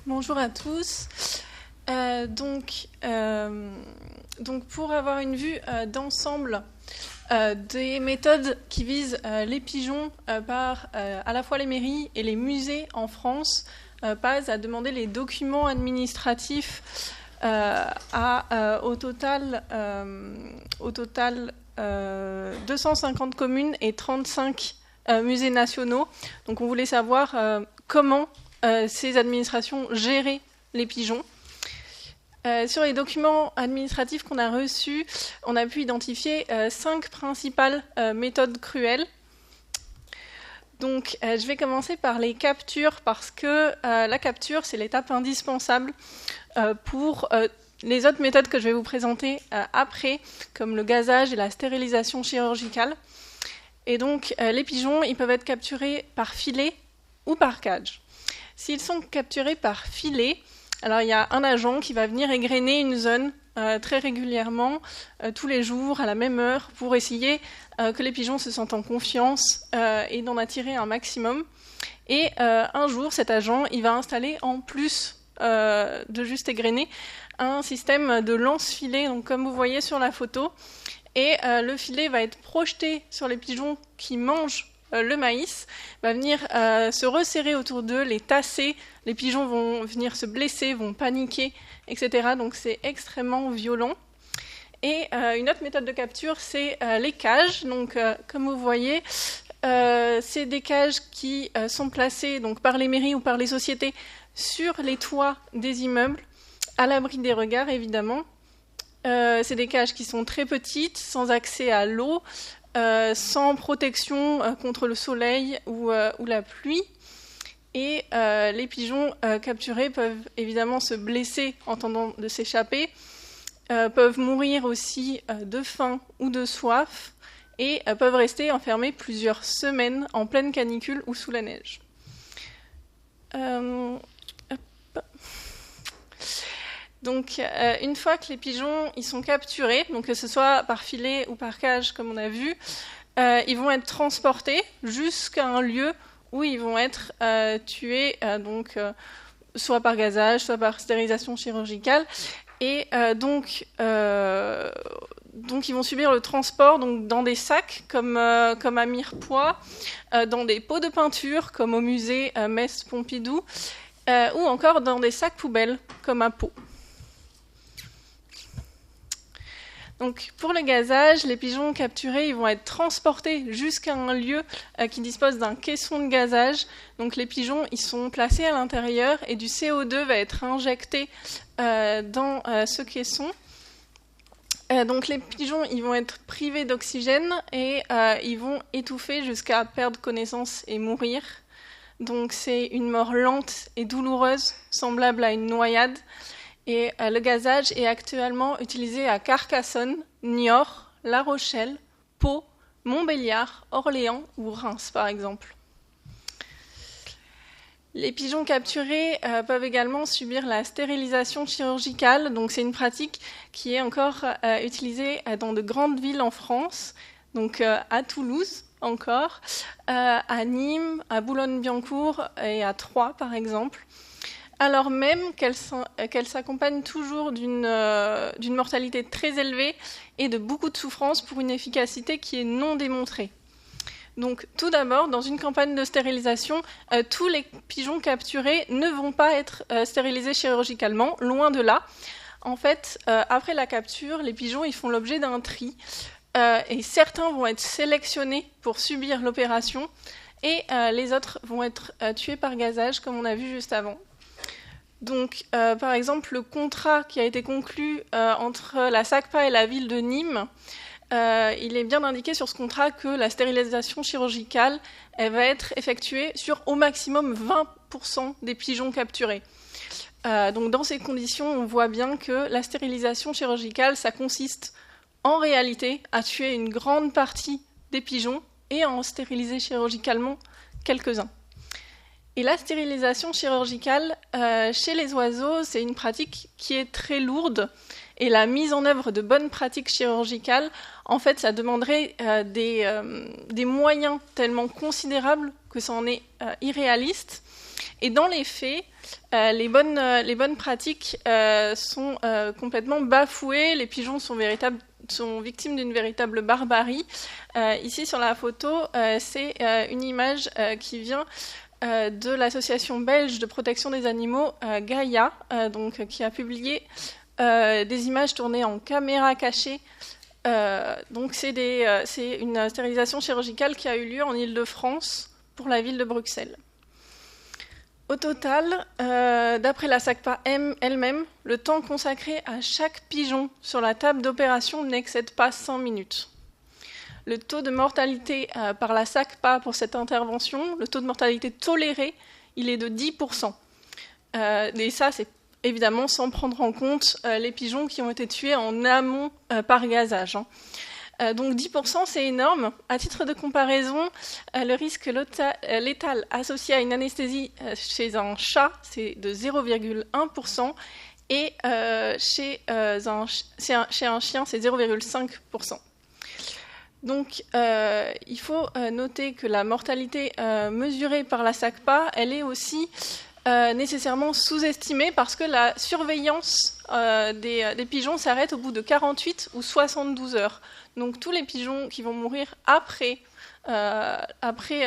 Bonjour à tous. Pour avoir une vue d'ensemble des méthodes qui visent les pigeons par à la fois les mairies et les musées en France, PAS a demandé les documents administratifs au total 250 communes et 35 musées nationaux. Donc on voulait savoir comment ces administrations géraient les pigeons. Sur les documents administratifs qu'on a reçus, on a pu identifier 5 principales méthodes cruelles. Donc, je vais commencer par les captures, parce que la capture, c'est l'étape indispensable pour les autres méthodes que je vais vous présenter après, comme le gazage et la stérilisation chirurgicale. Et donc, les pigeons, ils peuvent être capturés par filet ou par cage. S'ils sont capturés par filet, alors il y a un agent qui va venir égrener une zone très régulièrement, tous les jours, à la même heure, pour essayer que les pigeons se sentent en confiance et d'en attirer un maximum. Et un jour, cet agent, il va installer, en plus de juste égrener, un système de lance-filet, donc comme vous voyez sur la photo. Et le filet va être projeté sur les pigeons qui mangent le maïs, va venir se resserrer autour d'eux, les tasser, les pigeons vont venir se blesser, vont paniquer, etc. Donc c'est extrêmement violent. Et une autre méthode de capture, c'est les cages. Donc comme vous voyez, c'est des cages qui sont placées donc, par les mairies ou par les sociétés sur les toits des immeubles, à l'abri des regards évidemment. C'est des cages qui sont très petites, sans accès à l'eau, sans protection contre le soleil ou la pluie. Et les pigeons capturés peuvent évidemment se blesser en tentant de s'échapper, peuvent mourir aussi de faim ou de soif, et peuvent rester enfermés plusieurs semaines en pleine canicule ou sous la neige. Donc, une fois que les pigeons ils sont capturés, donc que ce soit par filet ou par cage, comme on a vu, ils vont être transportés jusqu'à un lieu où ils vont être tués, soit par gazage, soit par stérilisation chirurgicale. Et donc, ils vont subir le transport donc, dans des sacs, comme à Mirepoix, dans des pots de peinture, comme au musée Metz-Pompidou, ou encore dans des sacs poubelles, comme à Pau. Donc, pour le gazage, les pigeons capturés ils vont être transportés jusqu'à un lieu qui dispose d'un caisson de gazage. Donc, les pigeons ils sont placés à l'intérieur et du CO2 va être injecté dans ce caisson. Donc, les pigeons ils vont être privés d'oxygène et ils vont étouffer jusqu'à perdre connaissance et mourir. Donc, c'est une mort lente et douloureuse, semblable à une noyade. Et le gazage est actuellement utilisé à Carcassonne, Niort, La Rochelle, Pau, Montbéliard, Orléans ou Reims, par exemple. Les pigeons capturés peuvent également subir la stérilisation chirurgicale. Donc, c'est une pratique qui est encore utilisée dans de grandes villes en France, donc à Toulouse encore, à Nîmes, à Boulogne-Billancourt et à Troyes, par exemple. Alors même qu'elle s'accompagne toujours d'une mortalité très élevée et de beaucoup de souffrance pour une efficacité qui est non démontrée. Donc, tout d'abord, dans une campagne de stérilisation, tous les pigeons capturés ne vont pas être stérilisés chirurgicalement, loin de là. En fait, après la capture, les pigeons ils font l'objet d'un tri et certains vont être sélectionnés pour subir l'opération et les autres vont être tués par gazage, comme on a vu juste avant. Donc, par exemple, le contrat qui a été conclu entre la SACPA et la ville de Nîmes, il est bien indiqué sur ce contrat que la stérilisation chirurgicale elle va être effectuée sur au maximum 20% des pigeons capturés. Donc, dans ces conditions, on voit bien que la stérilisation chirurgicale, ça consiste en réalité à tuer une grande partie des pigeons et à en stériliser chirurgicalement quelques-uns. Et la stérilisation chirurgicale, chez les oiseaux, c'est une pratique qui est très lourde. Et la mise en œuvre de bonnes pratiques chirurgicales, en fait, ça demanderait des moyens tellement considérables que ça en est irréaliste. Et dans les faits, les bonnes pratiques sont complètement bafouées. Les pigeons sont victimes d'une véritable barbarie. Ici, sur la photo, c'est une image qui vient de l'association belge de protection des animaux, Gaia, qui a publié des images tournées en caméra cachée. Donc c'est une stérilisation chirurgicale qui a eu lieu en Île-de-France pour la ville de Bruxelles. Au total, d'après la SACPA elle-même, le temps consacré à chaque pigeon sur la table d'opération n'excède pas 100 minutes. Le taux de mortalité par la SACPA pour cette intervention, le taux de mortalité toléré, il est de 10%. Et ça, c'est évidemment sans prendre en compte les pigeons qui ont été tués en amont par gazage. Donc 10%, c'est énorme. À titre de comparaison, le risque létal associé à une anesthésie chez un chat, c'est de 0,1%, et chez un chien, c'est 0,5%. Donc, il faut noter que la mortalité mesurée par la SACPA, elle est aussi nécessairement sous-estimée parce que la surveillance des pigeons s'arrête au bout de 48 ou 72 heures. Donc, tous les pigeons qui vont mourir après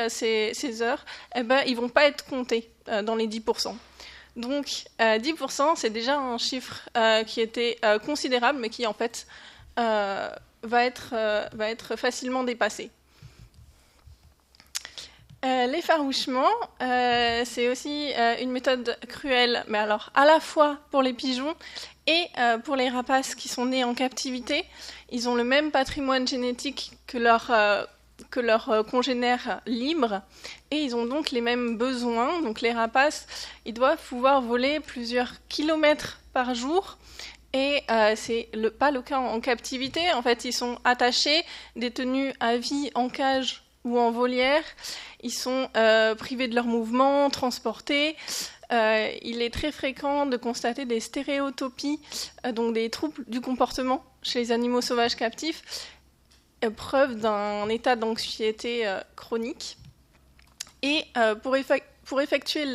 ces heures, ils ne vont pas être comptés dans les 10%. Donc, 10%, c'est déjà un chiffre qui était considérable, mais qui, en fait, va être facilement dépassé. L'effarouchement, c'est aussi une méthode cruelle, mais alors à la fois pour les pigeons et pour les rapaces qui sont nés en captivité. Ils ont le même patrimoine génétique que leurs congénères libres, et ils ont donc les mêmes besoins. Donc les rapaces, ils doivent pouvoir voler plusieurs kilomètres par jour, et c'est pas le cas en captivité. En fait, ils sont attachés, détenus à vie en cage ou en volière. Ils sont privés de leur mouvement, transportés. Il est très fréquent de constater des stéréotopies, donc des troubles du comportement chez les animaux sauvages captifs, preuve d'un état d'anxiété chronique. Et pour effectuer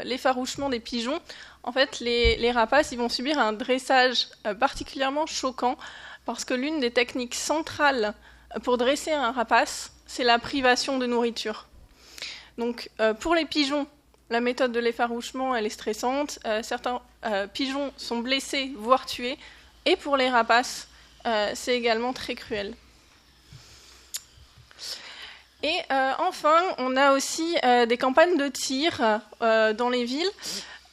l'effarouchement des pigeons, en fait, les rapaces ils vont subir un dressage particulièrement choquant, parce que l'une des techniques centrales pour dresser un rapace, c'est la privation de nourriture. Donc, pour les pigeons, la méthode de l'effarouchement, elle est stressante. Certains pigeons sont blessés, voire tués. Et pour les rapaces, c'est également très cruel. Et enfin, on a aussi des campagnes de tir dans les villes.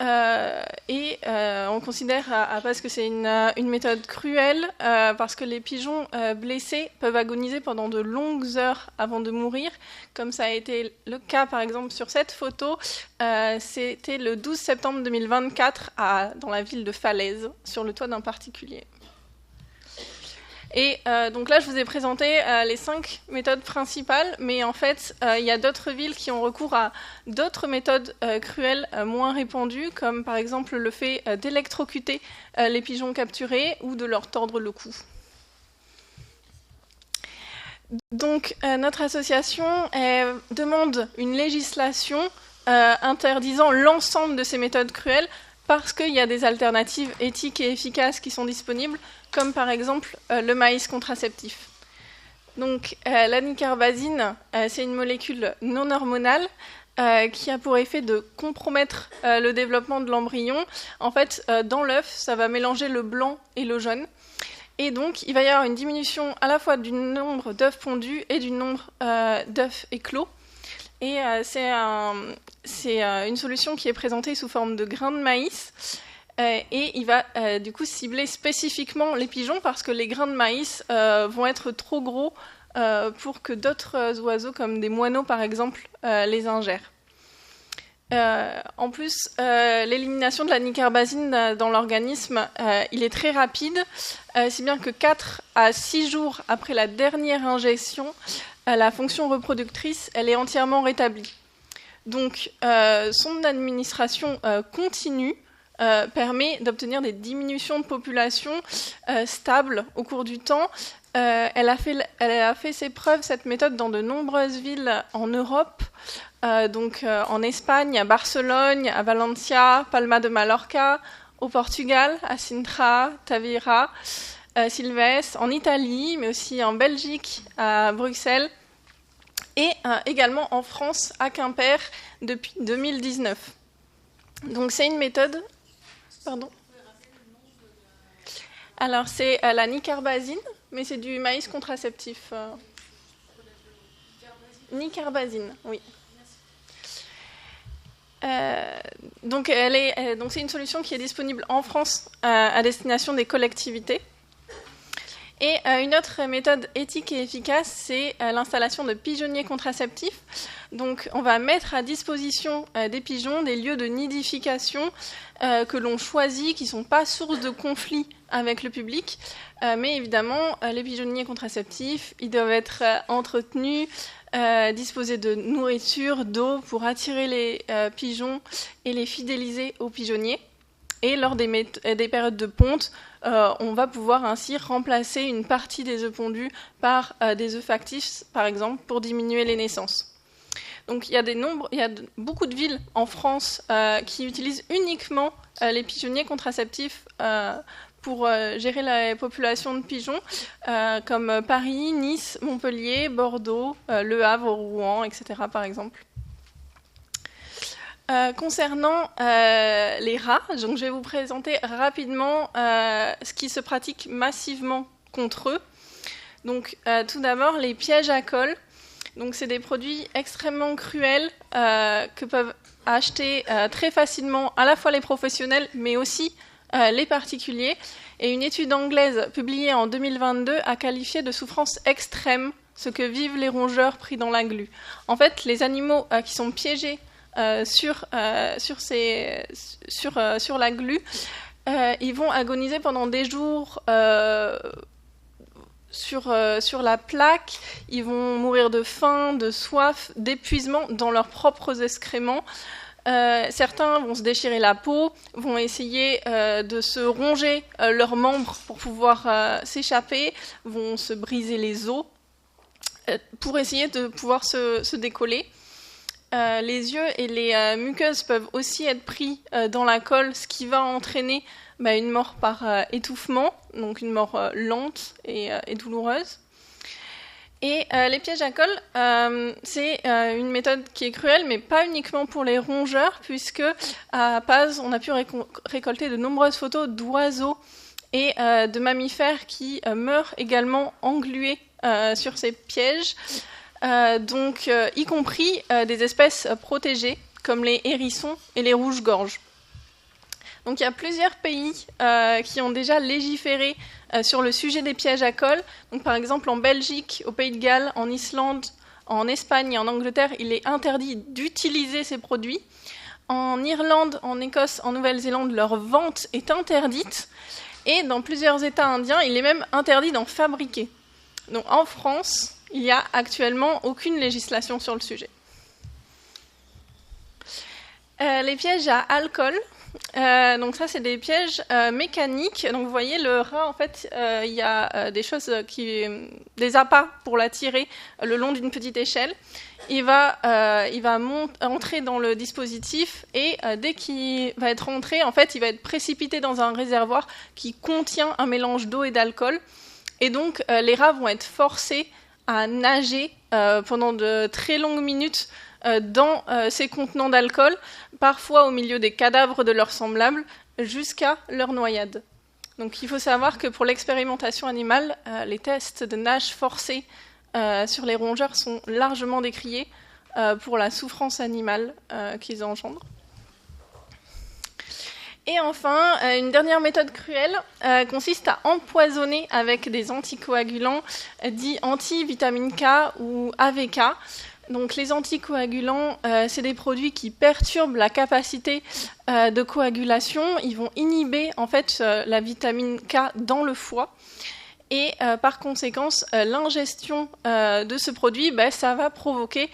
On considère parce que c'est une méthode cruelle, parce que les pigeons blessés peuvent agoniser pendant de longues heures avant de mourir, comme ça a été le cas par exemple sur cette photo. C'était le 12 septembre 2024 dans la ville de Falaise, sur le toit d'un particulier. Et donc là, je vous ai présenté les 5 méthodes principales, mais en fait, il y a d'autres villes qui ont recours à d'autres méthodes cruelles moins répandues, comme par exemple le fait d'électrocuter les pigeons capturés ou de leur tordre le cou. Donc, notre association demande une législation interdisant l'ensemble de ces méthodes cruelles, parce qu'il y a des alternatives éthiques et efficaces qui sont disponibles, comme par exemple le maïs contraceptif. Donc la nicarbazine, c'est une molécule non hormonale qui a pour effet de compromettre le développement de l'embryon. En fait, dans l'œuf, ça va mélanger le blanc et le jaune. Et donc, il va y avoir une diminution à la fois du nombre d'œufs pondus et du nombre d'œufs éclos. Et c'est une solution qui est présentée sous forme de grains de maïs. Et il va du coup cibler spécifiquement les pigeons, parce que les grains de maïs vont être trop gros pour que d'autres oiseaux, comme des moineaux par exemple, les ingèrent. En plus, l'élimination de la nicarbazine dans l'organisme, il est très rapide, si bien que 4 à 6 jours après la dernière injection, la fonction reproductrice, elle est entièrement rétablie. Donc, son administration continue permet d'obtenir des diminutions de population stables au cours du temps. Elle a fait ses preuves, cette méthode, dans de nombreuses villes en Europe, en Espagne, à Barcelone, à Valencia, Palma de Mallorca, au Portugal, à Sintra, Tavira, Silves, en Italie, mais aussi en Belgique, à Bruxelles, et également en France, à Quimper, depuis 2019. Donc c'est une méthode... Pardon ? Alors c'est la nicarbazine, mais c'est du maïs contraceptif. Nicarbazine, oui. Donc c'est une solution qui est disponible en France à destination des collectivités. Et une autre méthode éthique et efficace, c'est l'installation de pigeonniers contraceptifs. Donc on va mettre à disposition des pigeons des lieux de nidification que l'on choisit, qui ne sont pas source de conflit avec le public. Mais évidemment, les pigeonniers contraceptifs, ils doivent être entretenus, disposer de nourriture, d'eau pour attirer les pigeons et les fidéliser aux pigeonniers. Et lors des périodes de ponte, on va pouvoir ainsi remplacer une partie des œufs pondus par des œufs factices, par exemple, pour diminuer les naissances. Donc il y a beaucoup de villes en France qui utilisent uniquement les pigeonniers contraceptifs pour gérer la population de pigeons, comme Paris, Nice, Montpellier, Bordeaux, Le Havre, Rouen, etc. par exemple. Concernant les rats, donc je vais vous présenter rapidement ce qui se pratique massivement contre eux. Donc tout d'abord, les pièges à colle. Donc c'est des produits extrêmement cruels que peuvent acheter très facilement à la fois les professionnels, mais aussi les particuliers. Et une étude anglaise publiée en 2022 a qualifié de souffrance extrême ce que vivent les rongeurs pris dans la glu. En fait, les animaux qui sont piégés sur la glu, ils vont agoniser pendant des jours sur la plaque, ils vont mourir de faim, de soif, d'épuisement dans leurs propres excréments. Certains vont se déchirer la peau, vont essayer de se ronger leurs membres pour pouvoir s'échapper, vont se briser les os pour essayer de pouvoir se décoller. Les yeux et les muqueuses peuvent aussi être pris dans la colle, ce qui va entraîner une mort par étouffement, donc une mort lente et douloureuse. Et les pièges à colle, c'est une méthode qui est cruelle, mais pas uniquement pour les rongeurs, puisque à Paz, on a pu récolter de nombreuses photos d'oiseaux et de mammifères qui meurent également englués sur ces pièges. Y compris des espèces protégées, comme les hérissons et les rouges-gorges. Donc il y a plusieurs pays qui ont déjà légiféré sur le sujet des pièges à colle. Donc, par exemple, en Belgique, au Pays de Galles, en Islande, en Espagne et en Angleterre, il est interdit d'utiliser ces produits. En Irlande, en Écosse, en Nouvelle-Zélande, leur vente est interdite. Et dans plusieurs États indiens, il est même interdit d'en fabriquer. Donc en France, il n'y a actuellement aucune législation sur le sujet. Les pièges à alcool. Donc ça, c'est des pièges mécaniques. Donc vous voyez, le rat, en fait, il y a des choses des appâts pour l'attirer le long d'une petite échelle. Il va entrer dans le dispositif et dès qu'il va être rentré, en fait, il va être précipité dans un réservoir qui contient un mélange d'eau et d'alcool. Et donc, les rats vont être forcés à nager pendant de très longues minutes dans ces contenants d'alcool, parfois au milieu des cadavres de leurs semblables, jusqu'à leur noyade. Donc il faut savoir que pour l'expérimentation animale, les tests de nage forcés sur les rongeurs sont largement décriés pour la souffrance animale qu'ils engendrent. Et enfin, une dernière méthode cruelle consiste à empoisonner avec des anticoagulants dits anti-vitamine K ou AVK. Donc les anticoagulants, c'est des produits qui perturbent la capacité de coagulation. Ils vont inhiber en fait la vitamine K dans le foie. Et par conséquent, l'ingestion de ce produit, ça va provoquer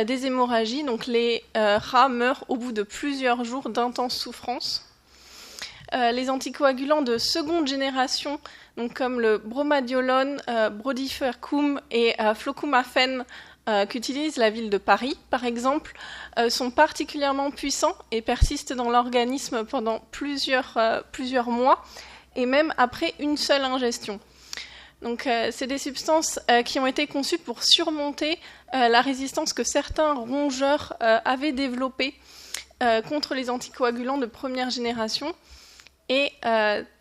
des hémorragies. Donc les rats meurent au bout de plusieurs jours d'intenses souffrances. Les anticoagulants de seconde génération, donc comme le bromadiolone, brodifacoum et flocoumafen, qu'utilise la ville de Paris, par exemple, sont particulièrement puissants et persistent dans l'organisme pendant plusieurs mois, et même après une seule ingestion. Donc, c'est des substances qui ont été conçues pour surmonter la résistance que certains rongeurs avaient développée contre les anticoagulants de première génération. Et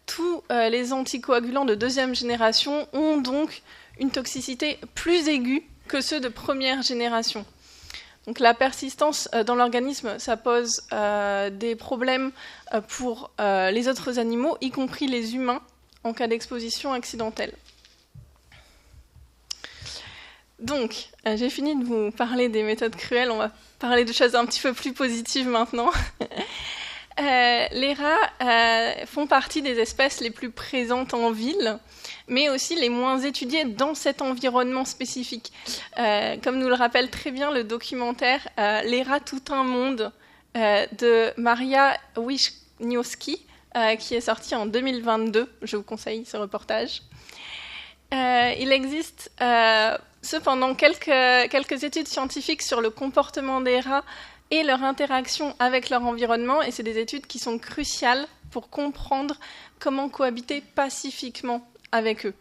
tous les anticoagulants de deuxième génération ont donc une toxicité plus aiguë que ceux de première génération. Donc la persistance dans l'organisme, ça pose des problèmes pour les autres animaux, y compris les humains, en cas d'exposition accidentelle. Donc, j'ai fini de vous parler des méthodes cruelles, on va parler de choses un petit peu plus positives maintenant. Les rats font partie des espèces les plus présentes en ville, mais aussi les moins étudiées dans cet environnement spécifique. Comme nous le rappelle très bien le documentaire « Les rats, tout un monde » de Maria Wisniewski, qui est sorti en 2022. Je vous conseille ce reportage. Il existe cependant quelques études scientifiques sur le comportement des rats et leur interaction avec leur environnement, et c'est des études qui sont cruciales pour comprendre comment cohabiter pacifiquement avec eux.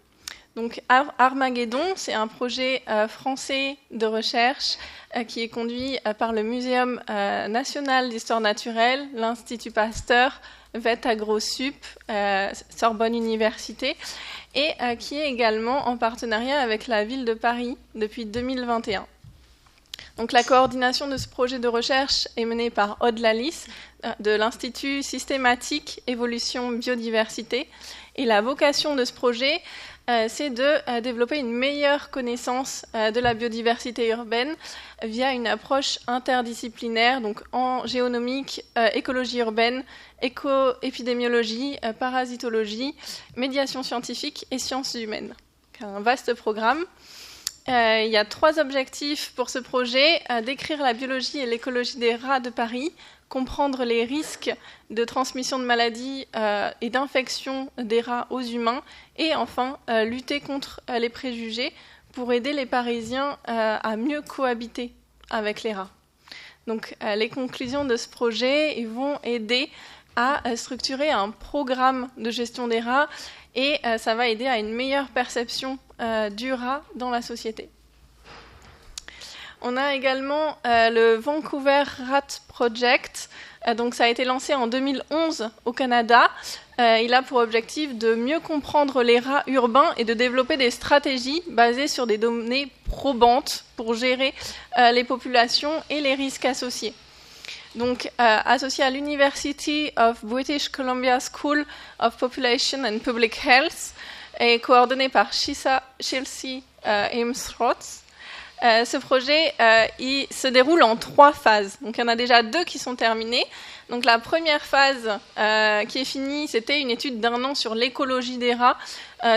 Donc Armageddon, c'est un projet français de recherche qui est conduit par le Muséum national d'histoire naturelle, l'Institut Pasteur, Vet AgroSup, Sorbonne Université, et qui est également en partenariat avec la ville de Paris depuis 2021. Donc, la coordination de ce projet de recherche est menée par Aude Lalisse de l'Institut Systématique Évolution Biodiversité. Et la vocation de ce projet, c'est de développer une meilleure connaissance de la biodiversité urbaine via une approche interdisciplinaire, donc en géonomique, écologie urbaine, éco-épidémiologie, parasitologie, médiation scientifique et sciences humaines. Un vaste programme. Il y a 3 objectifs pour ce projet: décrire la biologie et l'écologie des rats de Paris, comprendre les risques de transmission de maladies et d'infection des rats aux humains, et enfin lutter contre les préjugés pour aider les Parisiens à mieux cohabiter avec les rats. Donc les conclusions de ce projet, ils vont aider à structurer un programme de gestion des rats, et ça va aider à une meilleure perception du rat dans la société. On a également le Vancouver Rat Project. Donc ça a été lancé en 2011 au Canada. Il a pour objectif de mieux comprendre les rats urbains et de développer des stratégies basées sur des données probantes pour gérer les populations et les risques associés. Donc, associé à l'University of British Columbia School of Population and Public Health et coordonné par Chelsea Ames-Roth. Ce projet il se déroule en 3 phases. Donc, il y en a déjà 2 qui sont terminées. Donc, la première phase qui est finie, c'était une étude d'1 an sur l'écologie des rats.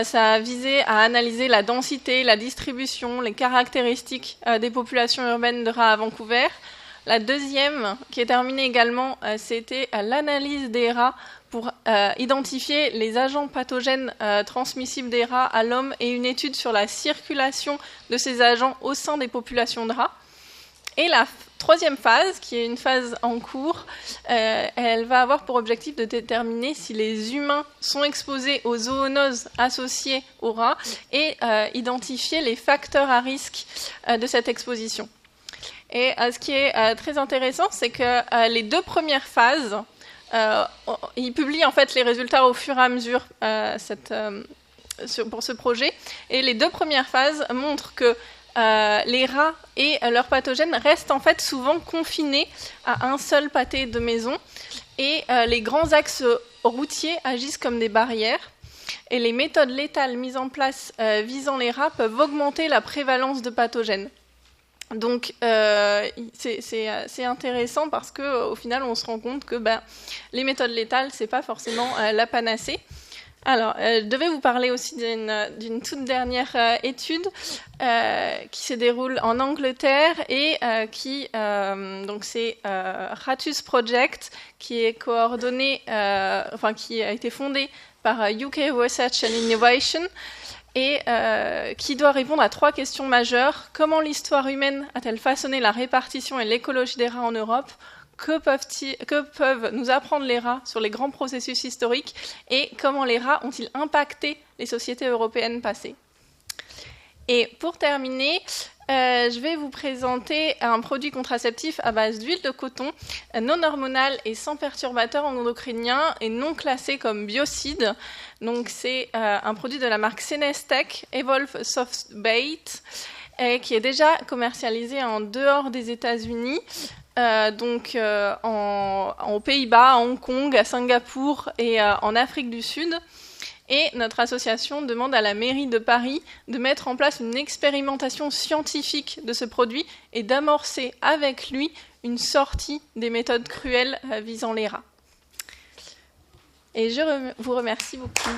Ça a visé à analyser la densité, la distribution, les caractéristiques des populations urbaines de rats à Vancouver. La deuxième, qui est terminée également, c'était l'analyse des rats pour identifier les agents pathogènes transmissibles des rats à l'homme et une étude sur la circulation de ces agents au sein des populations de rats. Et la troisième phase, qui est une phase en cours, elle va avoir pour objectif de déterminer si les humains sont exposés aux zoonoses associées aux rats et identifier les facteurs à risque de cette exposition. Et ce qui est très intéressant, c'est que les 2 premières phases, ils publient en fait les résultats au fur et à mesure pour ce projet. Et les 2 premières phases montrent que les rats et leurs pathogènes restent en fait souvent confinés à un seul pâté de maison. Et les grands axes routiers agissent comme des barrières. Et les méthodes létales mises en place visant les rats peuvent augmenter la prévalence de pathogènes. Donc, c'est intéressant parce qu'au final, on se rend compte que les méthodes létales, ce n'est pas forcément la panacée. Alors, je devais vous parler aussi d'une toute dernière étude qui se déroule en Angleterre et donc c'est Ratus Project, qui est coordonné, qui a été fondé par UK Research and Innovation. et qui doit répondre à 3 questions majeures. Comment l'histoire humaine a-t-elle façonné la répartition et l'écologie des rats en Europe ? Que peuvent nous apprendre les rats sur les grands processus historiques et comment les rats ont-ils impacté les sociétés européennes passées ? Et pour terminer, je vais vous présenter un produit contraceptif à base d'huile de coton, non hormonal et sans perturbateurs endocriniens et non classé comme biocide. Donc c'est un produit de la marque Senestec, Evolve Soft Bait, qui est déjà commercialisé en dehors des États-Unis. Aux Pays-Bas, à Hong Kong, à Singapour et en Afrique du Sud. Et notre association demande à la mairie de Paris de mettre en place une expérimentation scientifique de ce produit et d'amorcer avec lui une sortie des méthodes cruelles visant les rats. Et je vous remercie beaucoup.